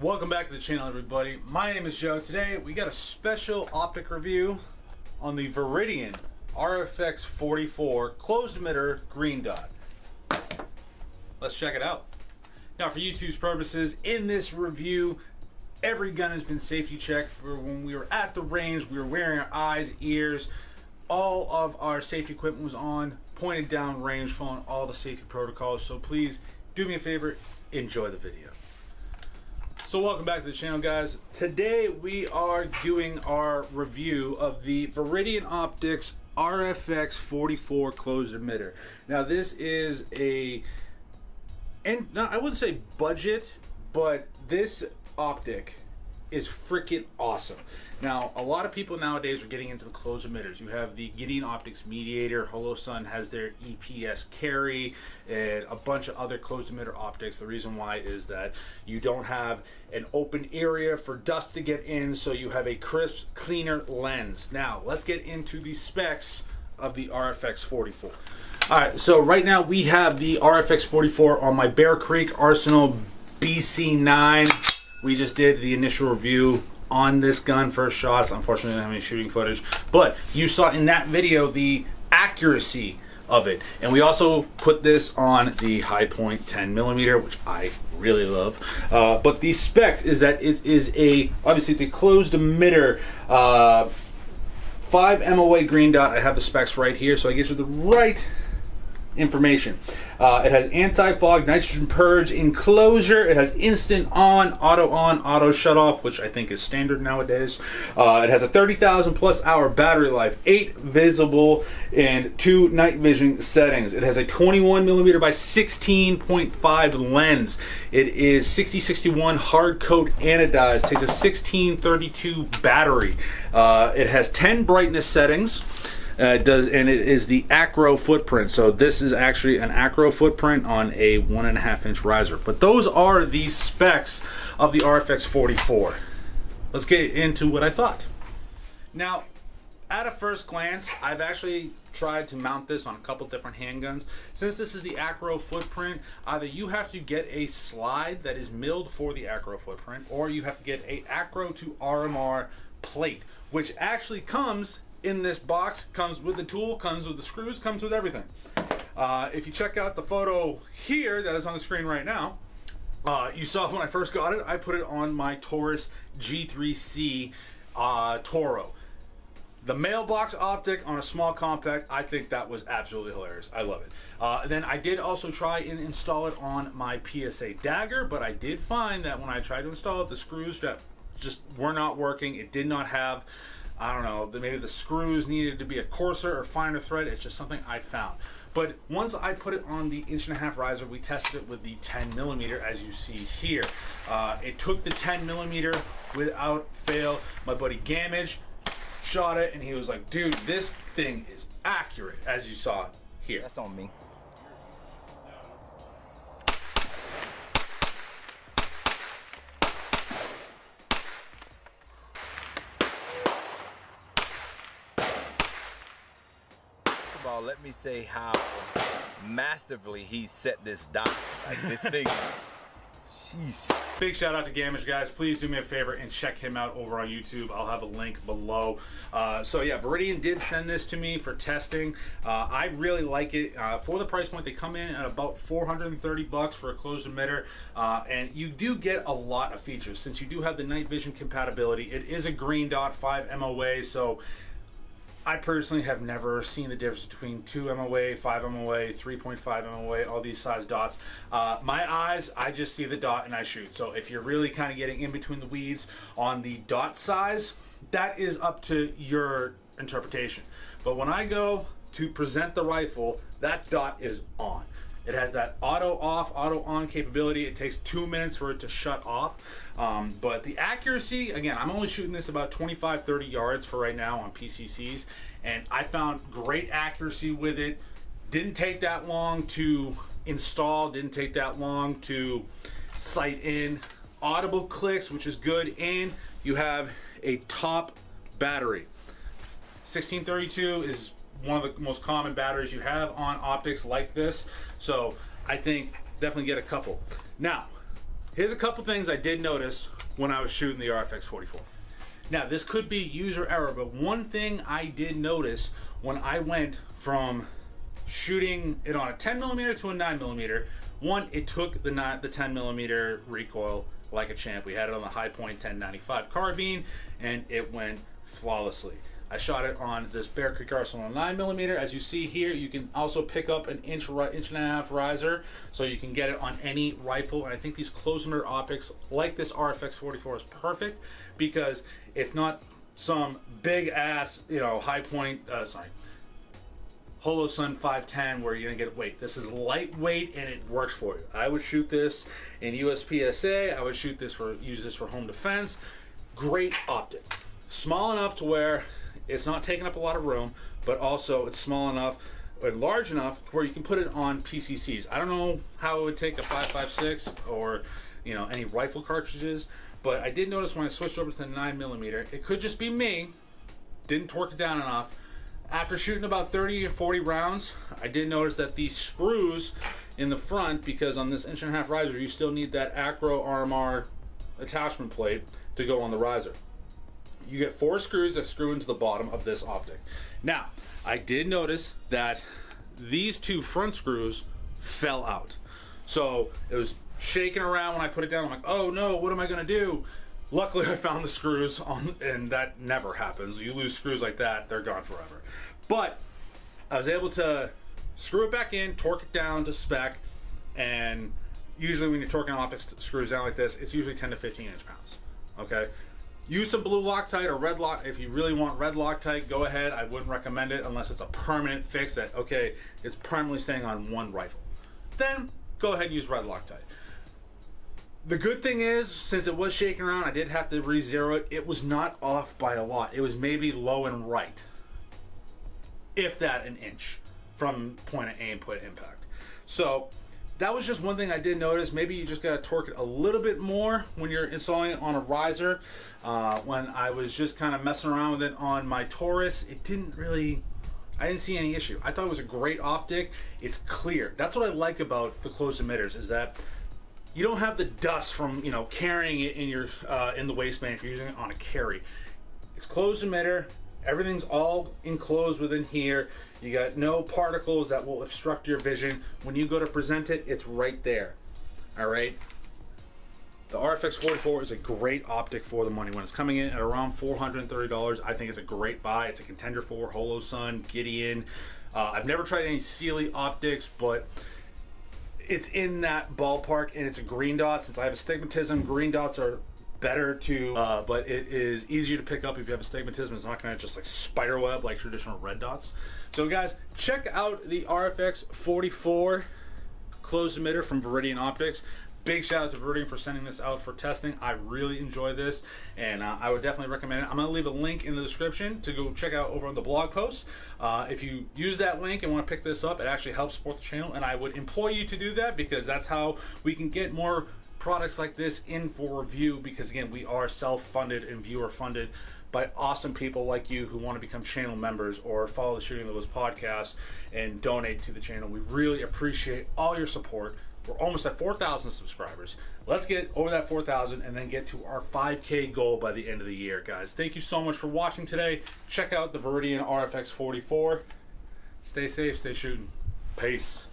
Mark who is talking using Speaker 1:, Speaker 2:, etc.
Speaker 1: Welcome back to the channel, everybody. My name is Joe. Today we got a special optic review on the Viridian RFX44 closed emitter green dot. Let's check it out. Now, for YouTube's purposes, in this review, every gun has been safety checked. When we were at the range, we were wearing our eyes, ears, all of our safety equipment was on, pointed down range, following all the safety protocols. So please do me a favor, enjoy the video. So welcome back to the channel, guys. Today we are doing our review of the Viridian Optics RFX44 closed emitter. Now this is I wouldn't say budget, but this optic is freaking awesome. Now, a lot of people nowadays are getting into the closed emitters. You have the Viridian Optics Mediator, HoloSun has their EPS carry, and a bunch of other closed emitter optics. The reason why is that you don't have an open area for dust to get in, so you have a crisp, cleaner lens. Now, let's get into the specs of the RFX44. Alright, so right now we have the RFX44 on my Bear Creek Arsenal BC9. We just did the initial review on this gun, first shots. Unfortunately, I don't have any shooting footage, but you saw in that video the accuracy of it. And we also put this on the High Point 10mm, which I really love. But the specs is that it is obviously it's a closed emitter, 5 MOA green dot. I have the specs right here, so I get you the right information. It has anti-fog, nitrogen purge, enclosure. It has instant on, auto shut off, which I think is standard nowadays. It has a 30,000 plus hour battery life, 8 visible and 2 night vision settings. It has a 21mm by 16.5 lens. It is 6061 hard coat anodized. Takes a 1632 battery. It has 10 brightness settings. And it is the acro footprint. So this is actually an acro footprint on a 1.5-inch riser. But those are the specs of the RFX44. Let's get into what I thought. Now, at a first glance, I've actually tried to mount this on a couple different handguns. Since this is the acro footprint, either you have to get a slide that is milled for the acro footprint, or you have to get a acro to RMR plate, which actually comes in this box, comes with the tool, comes with the screws, comes with everything. If you check out the photo here that is on the screen right now, you saw when I first got it, I put it on my Taurus G3C Toro. The mailbox optic on a small compact, I think that was absolutely hilarious. I love it. Then I did also try and install it on my PSA Dagger, but I did find that when I tried to install it, the screws just were not working. It did not have, I don't know, maybe the screws needed to be a coarser or finer thread. It's just something I found. But once I put it on the 1.5-inch riser, we tested it with the 10mm, as you see here. It took the 10mm without fail. My buddy Gammage shot it, and he was like, dude, this thing is accurate, as you saw here.
Speaker 2: That's on me. Let me say how masterfully he set this dot. Like, this thing is, jeez.
Speaker 1: Big shout out to Gammage, guys. Please do me a favor and check him out over on YouTube. I'll have a link below. So yeah, Viridian did send this to me for testing. I really like it. For the price point, they come in at about 430 bucks for a closed emitter, and you do get a lot of features. Since you do have the night vision compatibility, it is a green dot, 5 MOA, so I personally have never seen the difference between 2 MOA, 5 MOA, 3.5 MOA, all these size dots. My eyes, I just see the dot and I shoot. So if you're really kind of getting in between the weeds on the dot size, that is up to your interpretation. But when I go to present the rifle, that dot is on. It has that auto off, auto on capability. It takes 2 minutes for it to shut off. But the accuracy, again, I'm only shooting this about 25-30 yards for right now on PCCs, and I found great accuracy with it. Didn't take that long to install, didn't take that long to sight in. Audible clicks, which is good, and you have a top battery. 1632 is one of the most common batteries you have on optics like this, so I think definitely get a couple. Now, here's a couple things I did notice when I was shooting the RFX44. Now, this could be user error, but one thing I did notice when I went from shooting it on a 10mm to a 9mm, one, it took the 10mm recoil like a champ. We had it on the High Point 1095 carbine, and it went flawlessly. I shot it on this Bear Creek Arsenal 9mm. As you see here, you can also pick up an inch and a half riser, so you can get it on any rifle. And I think these closed emitter optics, like this RFX44, is perfect because it's not some big ass, High Point, Holosun 510 where you're gonna get weight. This is lightweight and it works for you. I would shoot this in USPSA. I would use this for home defense. Great optic. Small enough to where it's not taking up a lot of room, but also it's small enough and large enough to where you can put it on PCCs. I don't know how it would take a 5.56 or any rifle cartridges, but I did notice when I switched over to the 9mm, it could just be me, didn't torque it down enough. After shooting about 30 or 40 rounds, I did notice that these screws in the front, because on this 1.5 inch riser, you still need that Acro RMR attachment plate to go on the riser. You get 4 screws that screw into the bottom of this optic. Now, I did notice that these 2 front screws fell out. So it was shaking around when I put it down. I'm like, oh no, what am I gonna do? Luckily, I found the screws, and that never happens. You lose screws like that, they're gone forever. But I was able to screw it back in, torque it down to spec, and usually when you're torquing optics screws down like this, it's usually 10 to 15 inch-pounds, okay? Use some blue Loctite or red Loctite. If you really want red Loctite, go ahead. I wouldn't recommend it unless it's a permanent fix that, okay, it's permanently staying on one rifle. Then go ahead and use red Loctite. The good thing is, since it was shaking around, I did have to re-zero it. It was not off by a lot. It was maybe low and right, if that an inch from point of aim, point of impact. So that was just one thing I did notice. Maybe you just gotta torque it a little bit more when you're installing it on a riser. When I was just kind of messing around with it on my Taurus, I didn't see any issue. I thought it was a great optic. It's clear. That's what I like about the closed emitters, is that you don't have the dust from carrying it in your in the waistband if you're using it on a carry. It's closed emitter. Everything's all enclosed within here. You got no particles that will obstruct your vision. When you go to present it, it's right there. All right. The RFX44 is a great optic for the money. When it's coming in at around $430, I think it's a great buy. It's a contender for Holosun, Gideon. I've never tried any Sealy optics, but it's in that ballpark, and it's a green dot. Since I have astigmatism, green dots are better to, but it is easier to pick up if you have astigmatism. It's not gonna just like spider web like traditional red dots. So guys, check out the RFX44 closed emitter from Viridian Optics. Big shout out to Viridian for sending this out for testing. I really enjoy this, and I would definitely recommend it. I'm gonna leave a link in the description to go check out over on the blog post. If you use that link and want to pick this up, it actually helps support the channel, and I would implore you to do that, because that's how we can get more products like this in for review, because again, we are self-funded and viewer funded by awesome people like you who want to become channel members or follow the Shooting the Woods podcast and donate to the channel. We really appreciate all your support. We're almost at 4,000 subscribers. Let's get over that 4,000 and then get to our 5K goal by the end of the year, guys. Thank you so much for watching today. Check out the Viridian RFX44. Stay safe, stay shooting. Peace.